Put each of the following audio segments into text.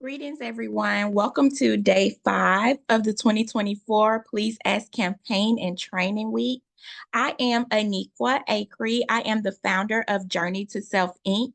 Greetings, everyone. Welcome to day 5 of the 2024 Please Ask Campaign and Training Week. I am Aniqua Acree. I am the founder of Journey to Self Inc.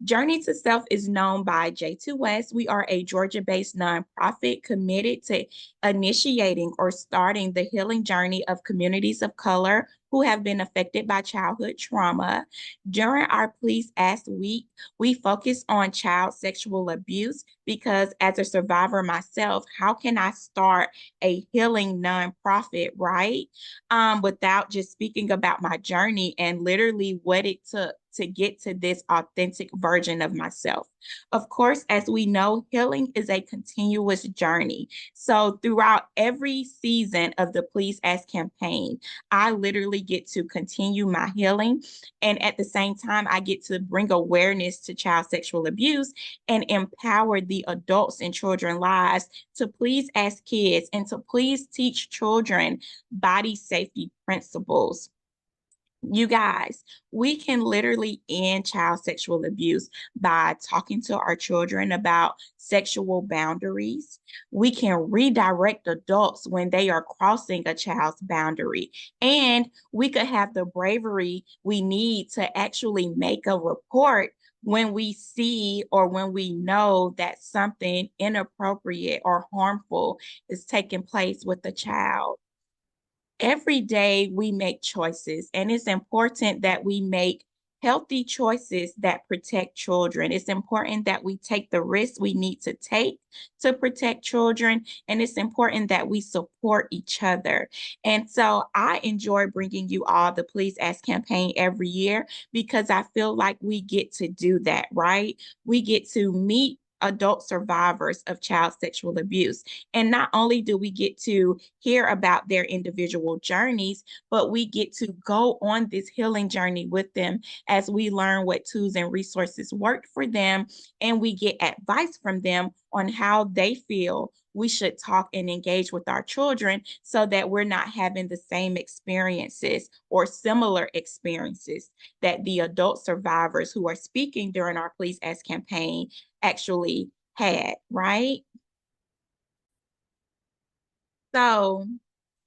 Journey to Self is known by J2S. We are a Georgia-based nonprofit committed to initiating or starting the healing journey of communities of color who have been affected by childhood trauma. During our Please Ask Week, we focus on child sexual abuse because as a survivor myself, how can I start a healing nonprofit, right? Without just speaking about my journey and literally what it took to get to this authentic version of myself. Of course, as we know, healing is a continuous journey. So throughout every season of the Please Ask campaign, I literally get to continue my healing. And at the same time, I get to bring awareness to child sexual abuse and empower the adults in children's lives to please ask kids and to please teach children body safety principles. You guys, we can literally end child sexual abuse by talking to our children about sexual boundaries. We can redirect adults when they are crossing a child's boundary. And we could have the bravery we need to actually make a report when we see or when we know that something inappropriate or harmful is taking place with the child. Every day we make choices, and it's important that we make healthy choices that protect children. It's important that we take the risks we need to take to protect children, and it's important that we support each other. And so I enjoy bringing you all the Please Ask campaign every year because I feel like we get to do that, right? We get to meet adult survivors of child sexual abuse. And not only do we get to hear about their individual journeys, but we get to go on this healing journey with them as we learn what tools and resources worked for them. And we get advice from them on how they feel we should talk and engage with our children so that we're not having the same experiences or similar experiences that the adult survivors who are speaking during our Please Ask campaign actually had, right? So,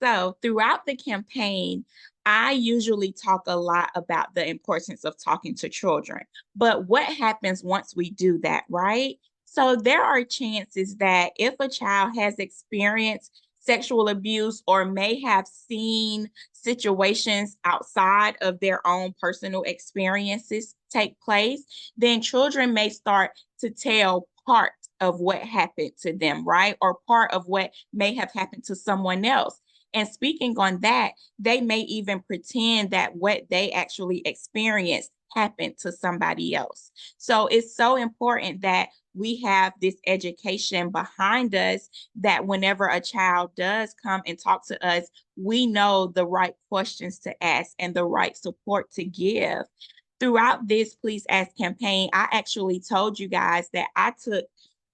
so throughout the campaign, I usually talk a lot about the importance of talking to children. But what happens once we do that, right? So there are chances that if a child has experienced sexual abuse or may have seen situations outside of their own personal experiences take place, then children may start to tell part of what happened to them, right? Or part of what may have happened to someone else. And speaking on that, they may even pretend that what they actually experienced happened to somebody else. So it's so important that we have this education behind us that whenever a child does come and talk to us, we know the right questions to ask and the right support to give. Throughout this Please Ask campaign, I actually told you guys that I took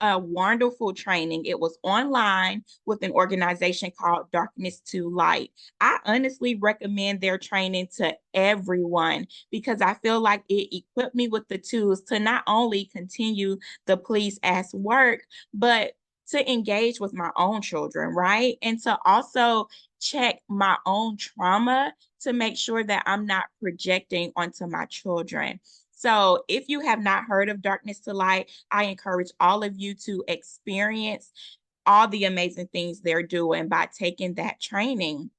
a wonderful training. It was online with an organization called Darkness to Light. I honestly recommend their training to everyone because I feel like it equipped me with the tools to not only continue the Please Ask work, but to engage with my own children, right? And to also check my own trauma to make sure that I'm not projecting onto my children. So if you have not heard of Darkness to Light, I encourage all of you to experience all the amazing things they're doing by taking that training.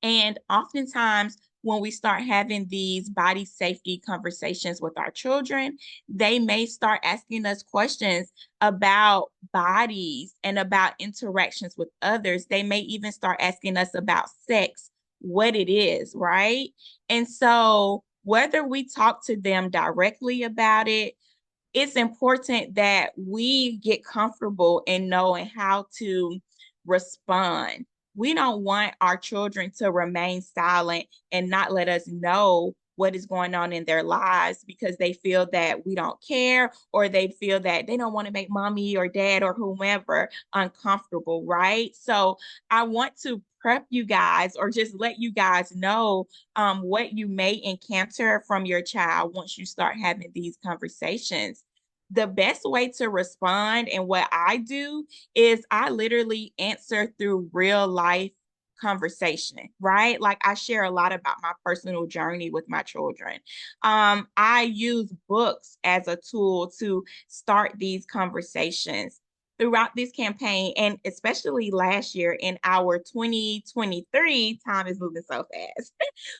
And oftentimes, when we start having these body safety conversations with our children, they may start asking us questions about bodies and about interactions with others. They may even start asking us about sex, what it is, right? And so, whether we talk to them directly about it, it's important that we get comfortable in knowing how to respond. We don't want our children to remain silent and not let us know what is going on in their lives because they feel that we don't care or they feel that they don't want to make mommy or dad or whomever uncomfortable, right? So I want to prep you guys or just let you guys know what you may encounter from your child once you start having these conversations. The best way to respond and what I do is I literally answer through real life conversation, right? Like I share a lot about my personal journey with my children. I use books as a tool to start these conversations throughout this campaign, and especially last year in our 2023, time is moving so fast.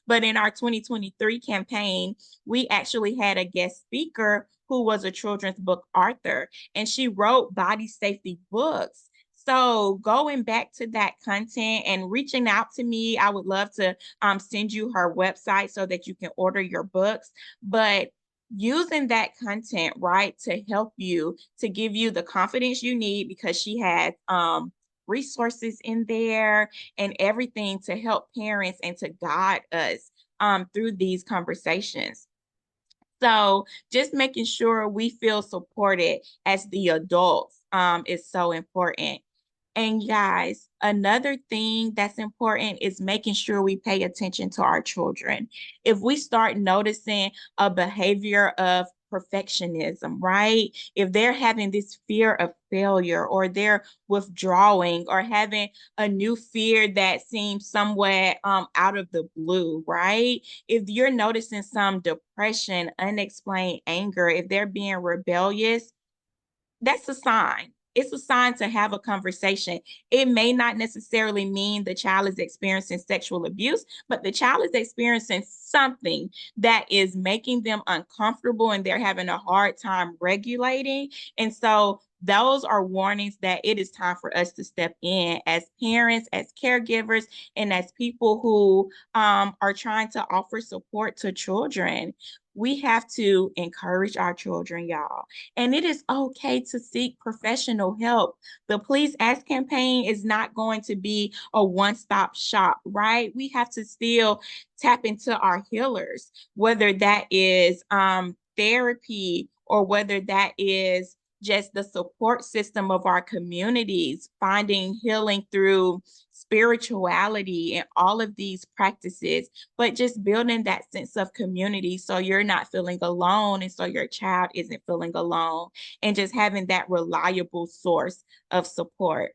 But in our 2023 campaign, we actually had a guest speaker who was a children's book author, and she wrote body safety books. So going back to that content and reaching out to me, I would love to send you her website so that you can order your books. But using that content, right, to help you, to give you the confidence you need, because she has resources in there and everything to help parents and to guide us through these conversations. So just making sure we feel supported as the adults is so important. And guys, another thing that's important is making sure we pay attention to our children. If we start noticing a behavior of perfectionism, right? If they're having this fear of failure, or they're withdrawing, or having a new fear that seems somewhat out of the blue, right? If you're noticing some depression, unexplained anger, if they're being rebellious, that's a sign. It's a sign to have a conversation. It may not necessarily mean the child is experiencing sexual abuse, but the child is experiencing something that is making them uncomfortable and they're having a hard time regulating. And so those are warnings that it is time for us to step in as parents, as caregivers, and as people who are trying to offer support to children. We have to encourage our children, y'all. And it is okay to seek professional help. The Please Ask campaign is not going to be a one-stop shop, right? We have to still tap into our healers, whether that is therapy, or whether that is just the support system of our communities, finding healing through spirituality and all of these practices, but just building that sense of community so you're not feeling alone and so your child isn't feeling alone, and just having that reliable source of support.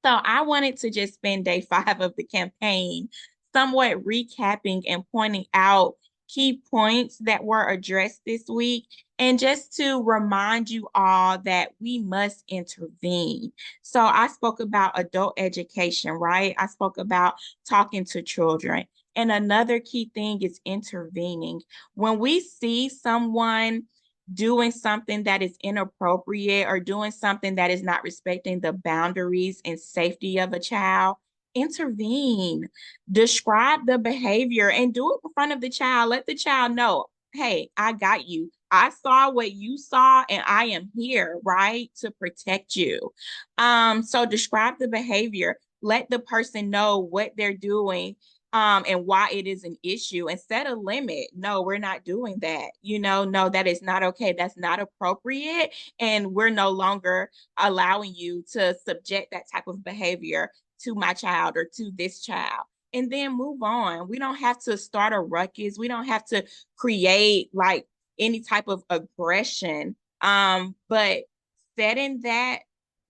So I wanted to just spend day 5 of the campaign somewhat recapping and pointing out key points that were addressed this week, and just to remind you all that we must intervene. So I spoke about adult education, right? I spoke about talking to children. And another key thing is intervening. When we see someone doing something that is inappropriate, or doing something that is not respecting the boundaries and safety of a child, intervene. Describe the behavior and do it in front of the child. Let the child know, hey, I got you. I saw what you saw and I am here, right, to protect you. So describe the behavior. Let the person know what they're doing and why it is an issue, and set a limit. No, we're not doing that. No, that is not okay. That's not appropriate. And we're no longer allowing you to subject that type of behavior to my child or to this child. And then move on. We don't have to start a ruckus. We don't have to create like any type of aggression. But setting that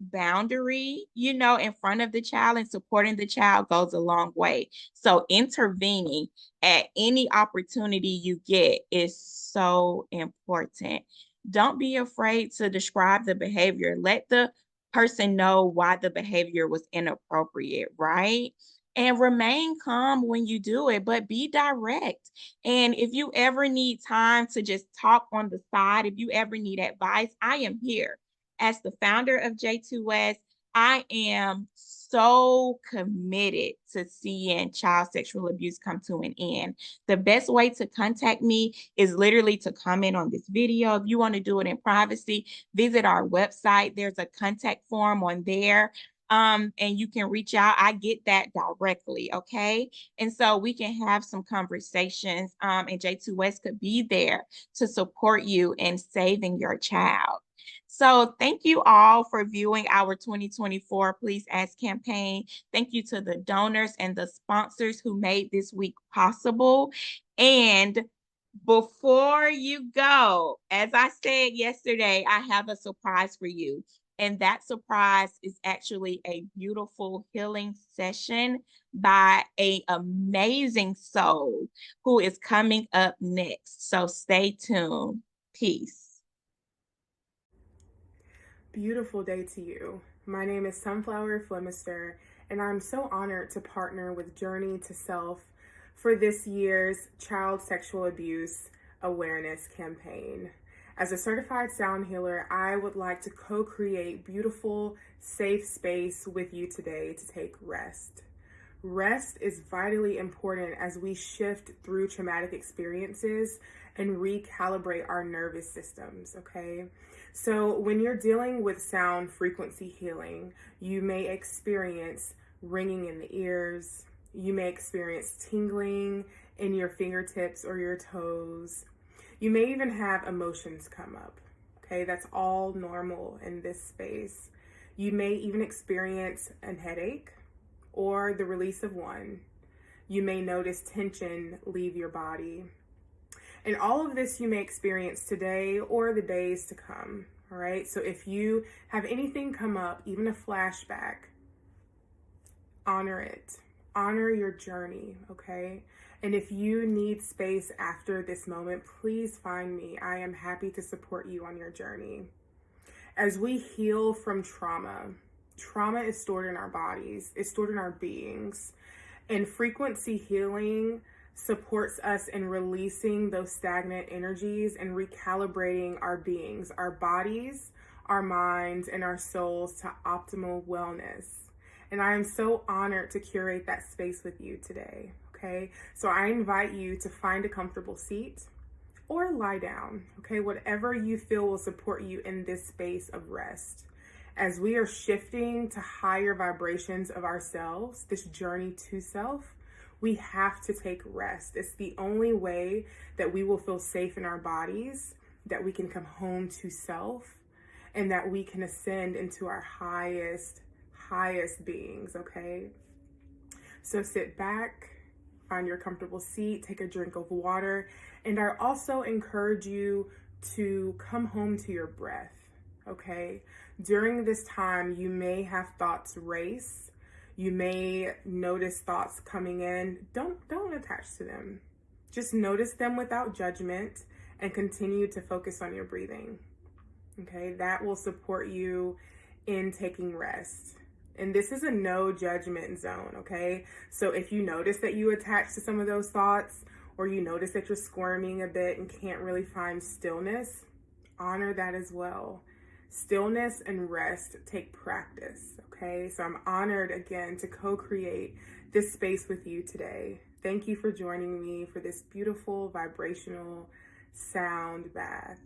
boundary, in front of the child and supporting the child goes a long way. So intervening at any opportunity you get is so important. Don't be afraid to describe the behavior. Let the person know why the behavior was inappropriate, right? And remain calm when you do it, but be direct. And if you ever need time to just talk on the side, if you ever need advice, I am here. As the founder of J2S, I am so committed to seeing child sexual abuse come to an end. The best way to contact me is literally to comment on this video. If you want to do it in privacy, visit our website. There's a contact form on there. And you can reach out. I get that directly, okay? And so we can have some conversations, and J2S could be there to support you in saving your child. So thank you all for viewing our 2024 Please Ask campaign. Thank you to the donors and the sponsors who made this week possible. And Before you go, as I said yesterday, I have a surprise for you. And that surprise is actually a beautiful healing session by a amazing soul who is coming up next. So stay tuned. Peace. Beautiful day to you. My name is Sunflower Flemister, and I'm so honored to partner with Journey to Self for this year's Child Sexual Abuse Awareness Campaign. As a certified sound healer, I would like to co create beautiful, safe space with you today to take rest. Rest is vitally important as we shift through traumatic experiences and recalibrate our nervous systems, okay? So, when you're dealing with sound frequency healing, you may experience ringing in the ears, you may experience tingling in your fingertips or your toes. You may even have emotions come up, okay? That's all normal in this space. You may even experience a headache or the release of one. You may notice tension leave your body. And all of this you may experience today or the days to come. All right. So if you have anything come up, even a flashback, honor it. Honor your journey. Okay. And if you need space after this moment, please find me. I am happy to support you on your journey. As we heal from trauma, trauma is stored in our bodies, it's stored in our beings. And frequency healing supports us in releasing those stagnant energies and recalibrating our beings, our bodies, our minds, and our souls to optimal wellness. And I am so honored to curate that space with you today. Okay, so I invite you to find a comfortable seat or lie down. Okay, whatever you feel will support you in this space of rest. As we are shifting to higher vibrations of ourselves, this journey to self, we have to take rest. It's the only way that we will feel safe in our bodies, that we can come home to self, and that we can ascend into our highest beings, okay? So sit back, find your comfortable seat, take a drink of water, and I also encourage you to come home to your breath, okay? During this time, you may have thoughts race. You may notice thoughts coming in. Don't attach to them. Just notice them without judgment and continue to focus on your breathing. Okay, that will support you in taking rest. And this is a no judgment zone, okay? So if you notice that you attach to some of those thoughts, or you notice that you're squirming a bit and can't really find stillness, honor that as well. Stillness and rest take practice, okay? So I'm honored again to co-create this space with you today. Thank you for joining me for this beautiful vibrational sound bath.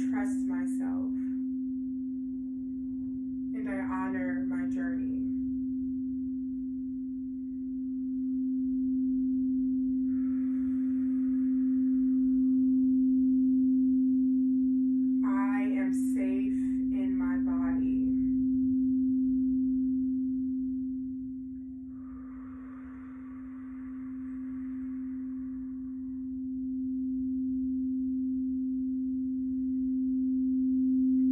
trust myself and I honor my journey. I am safe in my body.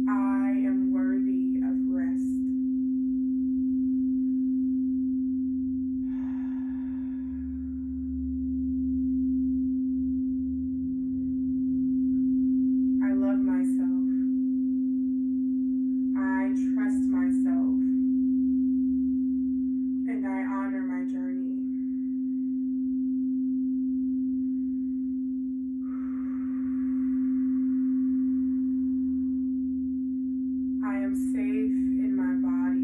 I am worthy of rest. I love myself. I trust myself. And I honor my journey. I am safe in my body.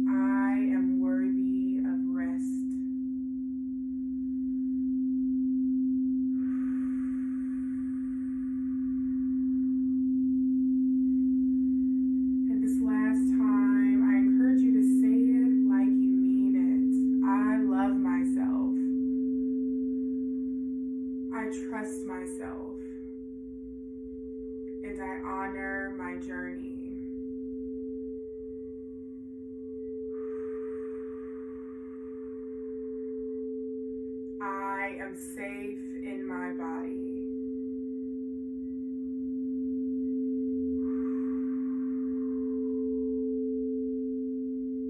I am worthy of rest. And this last time, I encourage you to say it like you mean it. I love myself. I trust myself. And I honor my journey. I am safe in my body.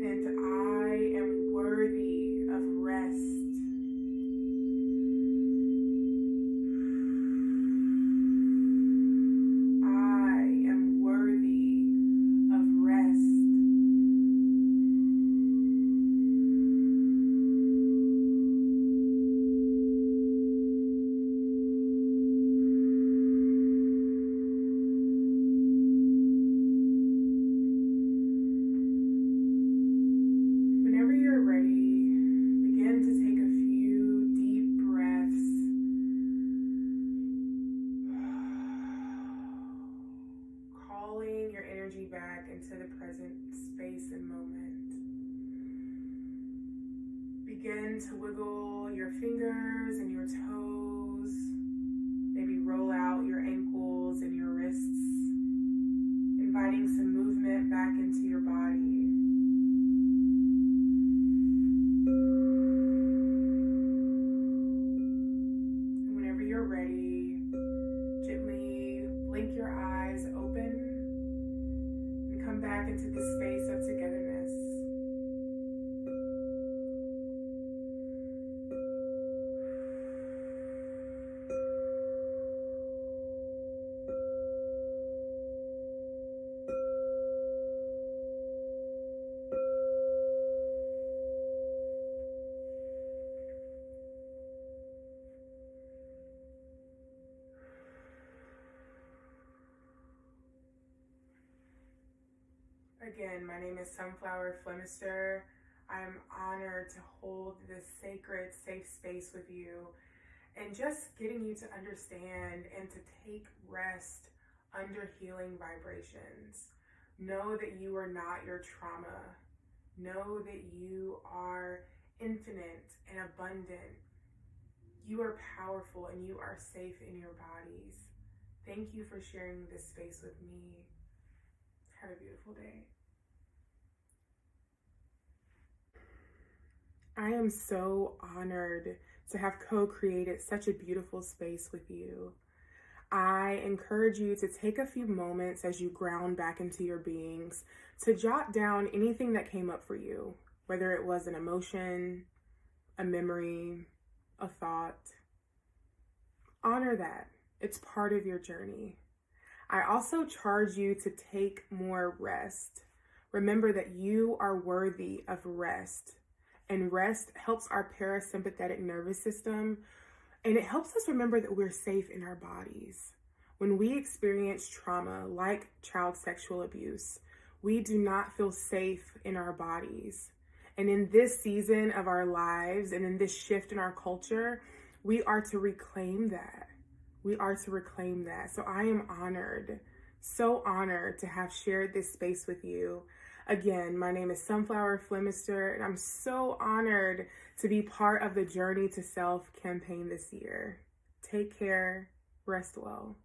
And I am worthy of rest. I am worthy of rest. Whenever you're ready, begin to take a few deep breaths. Calling your energy back into the present space and moment. Begin to wiggle your fingers and your toes. Maybe roll out your ankles and your wrists, inviting some movement back into your body. And whenever you're ready, gently blink your eyes open and come back into the space of togetherness. Again, my name is Sunflower Flemister. I am honored to hold this sacred, safe space with you and just getting you to understand and to take rest under healing vibrations. Know that you are not your trauma. Know that you are infinite and abundant. You are powerful and you are safe in your bodies. Thank you for sharing this space with me. Have a beautiful day. I am so honored to have co-created such a beautiful space with you. I encourage you to take a few moments as you ground back into your beings to jot down anything that came up for you, whether it was an emotion, a memory, a thought. Honor that. It's part of your journey. I also charge you to take more rest. Remember that you are worthy of rest. And rest helps our parasympathetic nervous system, and it helps us remember that we're safe in our bodies. When we experience trauma like child sexual abuse, we do not feel safe in our bodies. And in this season of our lives and in this shift in our culture, we are to reclaim that. We are to reclaim that. So I am honored, so honored to have shared this space with you. Again, my name is Sunflower Flemister, and I'm so honored to be part of the Journey to Self campaign this year. Take care, rest well.